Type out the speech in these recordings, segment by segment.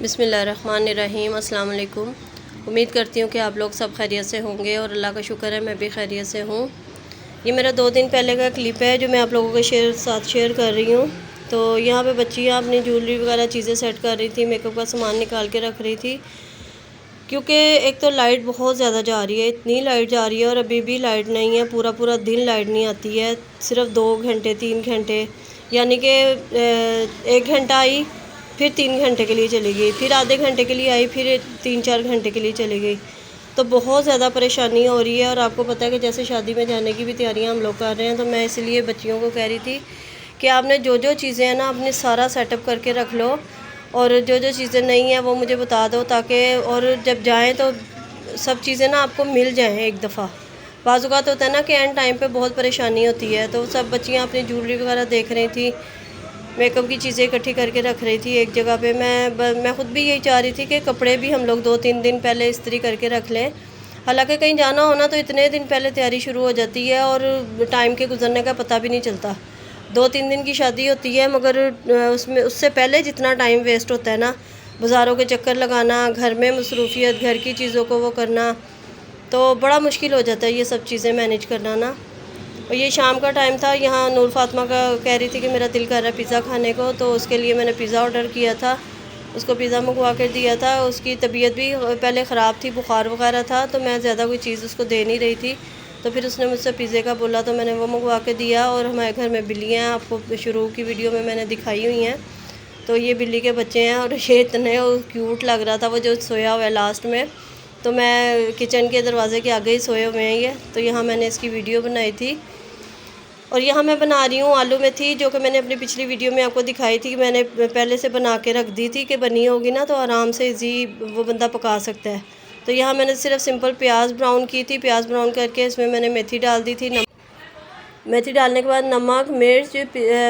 बिस्मिल्लाहिर्रहमानिर्रहीम। अस्सलाम वालेकुम। उम्मीद करती हूँ कि आप लोग सब खैरियत से होंगे और अल्लाह का शुक्र है मैं भी खैरियत से हूँ। ये मेरा 2 दिन पहले का क्लिप है जो मैं आप लोगों के साथ शेयर कर रही हूँ। तो यहाँ पे बच्चियाँ अपनी ज्वेलरी वगैरह चीज़ें सेट कर रही थी, मेकअप का सामान निकाल के रख रही थी, क्योंकि एक तो लाइट बहुत ज़्यादा जा रही है, इतनी लाइट जा रही है और अभी भी लाइट नहीं है। पूरा पूरा दिन लाइट नहीं आती है, सिर्फ 2 घंटे 3 घंटे, यानी कि 1 घंटा आई, फिर 3 घंटे के लिए चली गई, फिर आधे घंटे के लिए आई, फिर 3-4 घंटे के लिए चली गई। तो बहुत ज़्यादा परेशानी हो रही है। और आपको पता है कि जैसे शादी में जाने की भी तैयारियां हम लोग कर रहे हैं, तो मैं इसलिए बच्चियों को कह रही थी कि आपने जो जो चीज़ें हैं ना अपने सारा सेटअप करके रख लो, और जो जो चीज़ें नहीं हैं वो मुझे बता दो, ताकि और जब जाएँ तो सब चीज़ें ना आपको मिल जाएँ एक दफ़ा। बाज़ औक़ात होता है ना कि एंड टाइम पे बहुत परेशानी होती है। तो सब बच्चियाँ अपनी ज्वेलरी वगैरह देख रही थी, मेकअप की चीज़ें इकट्ठी करके रख रही थी एक जगह पे। मैं ख़ुद भी यही चाह रही थी कि कपड़े भी हम लोग 2-3 दिन पहले इस्त्री करके रख लें। हालांकि कहीं जाना हो ना तो इतने दिन पहले तैयारी शुरू हो जाती है और टाइम के गुजरने का पता भी नहीं चलता। 2-3 दिन की शादी होती है, मगर उसमें उससे पहले जितना टाइम वेस्ट होता है ना, बाज़ारों के चक्कर लगाना, घर में मसरूफ़ियत, घर की चीज़ों को वो करना, तो बड़ा मुश्किल हो जाता है ये सब चीज़ें मैनेज करना ना। और ये शाम का टाइम था, यहाँ नूर फातिमा का कह रही थी कि मेरा दिल कर रहा है पिज़्ज़ा खाने को, तो उसके लिए मैंने पिज़्ज़ा ऑर्डर किया था, उसको पिज़्ज़ा मंगवा कर दिया था। उसकी तबीयत भी पहले ख़राब थी, बुखार वगैरह था, तो मैं ज़्यादा कोई चीज़ उसको दे नहीं रही थी। तो फिर उसने मुझसे पिज़्ज़े का बोला, तो मैंने वो मंगवा के दिया। और हमारे घर में बिल्लियाँ हैं, आपको शुरू की वीडियो में मैंने दिखाई हुई हैं। तो ये बिल्ली के बच्चे हैं और ये इतने क्यूट लग रहा था वो जो सोया हुआ है लास्ट में। तो मैं किचन के दरवाज़े के आगे ही सोए हुए हैं ये, तो यहाँ मैंने इसकी वीडियो बनाई थी। और यहाँ मैं बना रही हूँ आलू मेथी, जो कि मैंने अपनी पिछली वीडियो में आपको दिखाई थी कि मैंने पहले से बना के रख दी थी कि बनी होगी ना तो आराम से इजी वो बंदा पका सकता है। तो यहाँ मैंने सिर्फ सिंपल प्याज ब्राउन की थी, प्याज ब्राउन करके इसमें मैंने मेथी डाल दी थी। मेथी डालने के बाद नमक, मिर्च,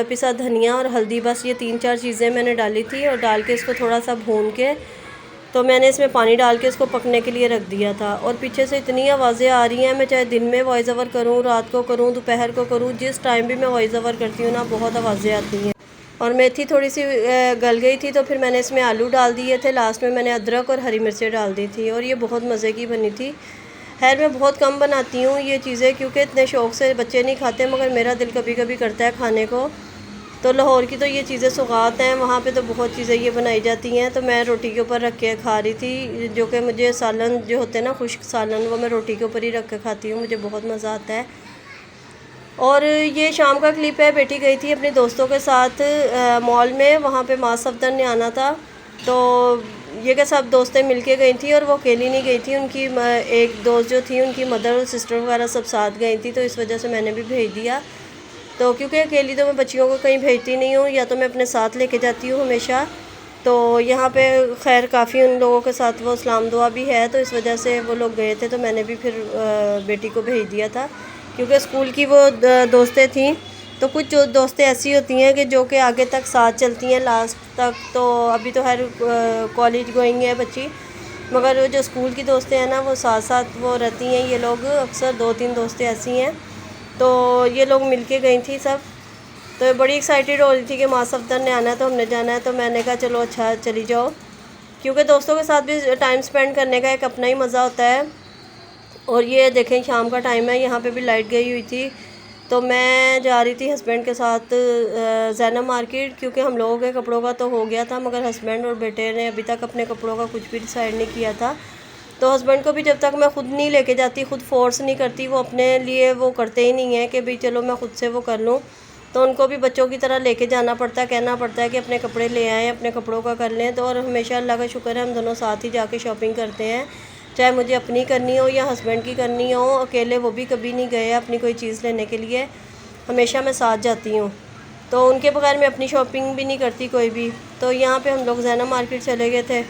पिसा धनिया और हल्दी, बस ये 3-4 चीज़ें मैंने डाली थी। और डाल के इसको थोड़ा सा भून के तो मैंने इसमें पानी डाल के इसको पकने के लिए रख दिया था। और पीछे से इतनी आवाज़ें आ रही हैं, मैं चाहे दिन में वॉइस ओवर करूँ, रात को करूँ, दोपहर को करूँ, जिस टाइम भी मैं वॉइस ओवर करती हूँ ना बहुत आवाज़ें आती हैं। और मेथी थोड़ी सी गल गई थी तो फिर मैंने इसमें आलू डाल दिए थे। लास्ट में मैंने अदरक और हरी मिर्चें डाल दी थी और ये बहुत मज़े की बनी थी। खैर मैं बहुत कम बनाती हूँ ये चीज़ें, क्योंकि इतने शौक़ से बच्चे नहीं खाते, मगर मेरा दिल कभी कभी करता है खाने को। तो लाहौर की तो ये चीज़ें सौगात हैं, वहाँ पे तो बहुत चीज़ें ये बनाई जाती हैं। तो मैं रोटी के ऊपर रख के खा रही थी, जो कि मुझे सालन जो होते हैं ना, खुश्क सालन, वो मैं रोटी के ऊपर ही रख के खाती हूँ, मुझे बहुत मज़ा आता है। और ये शाम का क्लिप है, बेटी गई थी अपने दोस्तों के साथ मॉल में, वहाँ पे माँ सफदर ने आना था। तो ये कि सब दोस्तें मिलके गई थी और वो अकेली नहीं गई थी, उनकी एक दोस्त जो थी उनकी मदर और सिस्टर वगैरह सब साथ गई थी, तो इस वजह से मैंने भी भेज दिया। तो क्योंकि अकेली तो मैं बच्चियों को कहीं भेजती नहीं हूँ, या तो मैं अपने साथ लेके जाती हूँ हमेशा। तो यहाँ पे खैर काफ़ी उन लोगों के साथ वो इस्लाम दुआ भी है, तो इस वजह से वो लोग गए थे, तो मैंने भी फिर बेटी को भेज दिया था, क्योंकि स्कूल की वो दोस्तें थीं। तो कुछ जो दोस्तें ऐसी होती हैं कि जो कि आगे तक साथ चलती हैं लास्ट तक। तो अभी तो हर कॉलेज गोइंग है बच्ची, मगर जो स्कूल की दोस्तें हैं ना वो साथ साथ वो रहती हैं। ये लोग अक्सर 2-3 दोस्तें ऐसी हैं, तो ये लोग मिलके गई थी सब। तो बड़ी एक्साइटेड हो रही थी कि माँ सफदर ने आना है तो हमने जाना है। तो मैंने कहा चलो अच्छा चली जाओ, क्योंकि दोस्तों के साथ भी टाइम स्पेंड करने का एक अपना ही मज़ा होता है। और ये देखें शाम का टाइम है, यहाँ पे भी लाइट गई हुई थी। तो मैं जा रही थी हस्बैंड के साथ ज़ैनब मार्केट, क्योंकि हम लोगों के कपड़ों का तो हो गया था, मगर हस्बैंड और बेटे ने अभी तक अपने कपड़ों का कुछ भी डिसाइड नहीं किया था। तो हस्बैंड को भी जब तक मैं ख़ुद नहीं लेके जाती, ख़ुद फोर्स नहीं करती, वो अपने लिए वो करते ही नहीं है कि भाई चलो मैं ख़ुद से वो कर लूँ। तो उनको भी बच्चों की तरह लेके जाना पड़ता है, कहना पड़ता है कि अपने कपड़े ले आएँ, अपने कपड़ों का कर लें। तो और हमेशा अल्लाह का शुक्र है हम दोनों साथ ही जाके शॉपिंग करते हैं, चाहे मुझे अपनी करनी हो या हस्बैंड की करनी हो। अकेले वो भी कभी नहीं गए अपनी कोई चीज़ लेने के लिए, हमेशा मैं साथ जाती हूँ। तो उनके बगैर मैं अपनी शॉपिंग भी नहीं करती कोई भी। तो यहाँ पे हम लोग ज़ैनब मार्केट चले गए थे,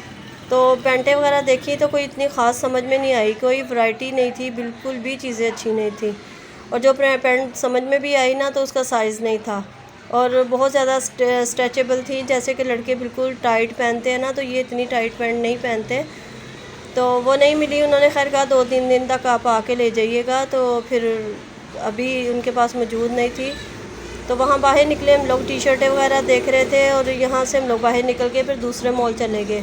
तो पेंटें वगैरह देखी तो कोई इतनी ख़ास समझ में नहीं आई, कोई वैरायटी नहीं थी, बिल्कुल भी चीज़ें अच्छी नहीं थी। और जो पेंट समझ में भी आई ना तो उसका साइज़ नहीं था, और बहुत ज़्यादा स्ट्रेचेबल थी, जैसे कि लड़के बिल्कुल टाइट पहनते हैं ना, तो ये इतनी टाइट पैंट नहीं पहनते। तो वो नहीं मिली, उन्होंने खैर कहा 2-3 दिन तक आप आके ले जाइएगा। तो फिर अभी उनके पास मौजूद नहीं थी। तो वहाँ बाहर निकले हम लोग, टी शर्टें वगैरह देख रहे थे, और यहाँ से हम लोग बाहर निकल के फिर दूसरे मॉल चले गए।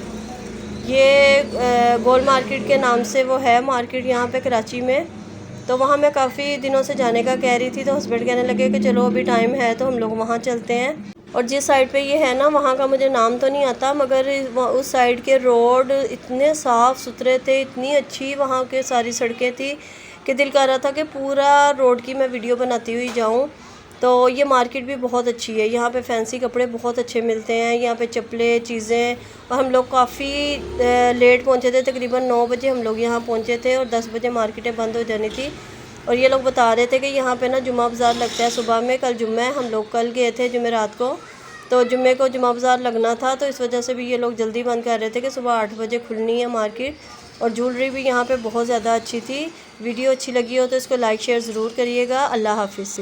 ये गोल मार्केट के नाम से वो है मार्केट यहाँ पे कराची में। तो वहाँ मैं काफ़ी दिनों से जाने का कह रही थी, तो हस्बैंड कहने लगे कि चलो अभी टाइम है तो हम लोग वहाँ चलते हैं। और जिस साइड पे ये है ना, वहाँ का मुझे नाम तो नहीं आता, मगर उस साइड के रोड इतने साफ़ सुथरे थे, इतनी अच्छी वहाँ के सारी सड़कें थी कि दिल कर रहा था कि पूरा रोड की मैं वीडियो बनाती हुई जाऊँ। तो ये मार्केट भी बहुत अच्छी है, यहाँ पे फैंसी कपड़े बहुत अच्छे मिलते हैं, यहाँ पे चप्पलें चीज़ें। और हम लोग काफ़ी लेट पहुँचे थे, तकरीबन 9 बजे हम लोग यहाँ पहुँचे थे और 10 बजे मार्केटें बंद हो जानी थी। और ये लोग बता रहे थे कि यहाँ पे ना जुम्मा बाज़ार लगता है सुबह में। कल जुम्मा है, हम लोग कल गए थे जुमेरात को, तो जुम्मे को जुम्मा बाज़ार लगना था, तो इस वजह से भी ये लोग जल्दी बंद कर रहे थे कि सुबह 8 बजे खुलनी है मार्केट। और ज्वेलरी भी यहाँ पे बहुत ज़्यादा अच्छी थी। वीडियो अच्छी लगी हो तो इसको लाइक शेयर ज़रूर करिएगा। अल्लाह हाफिज़।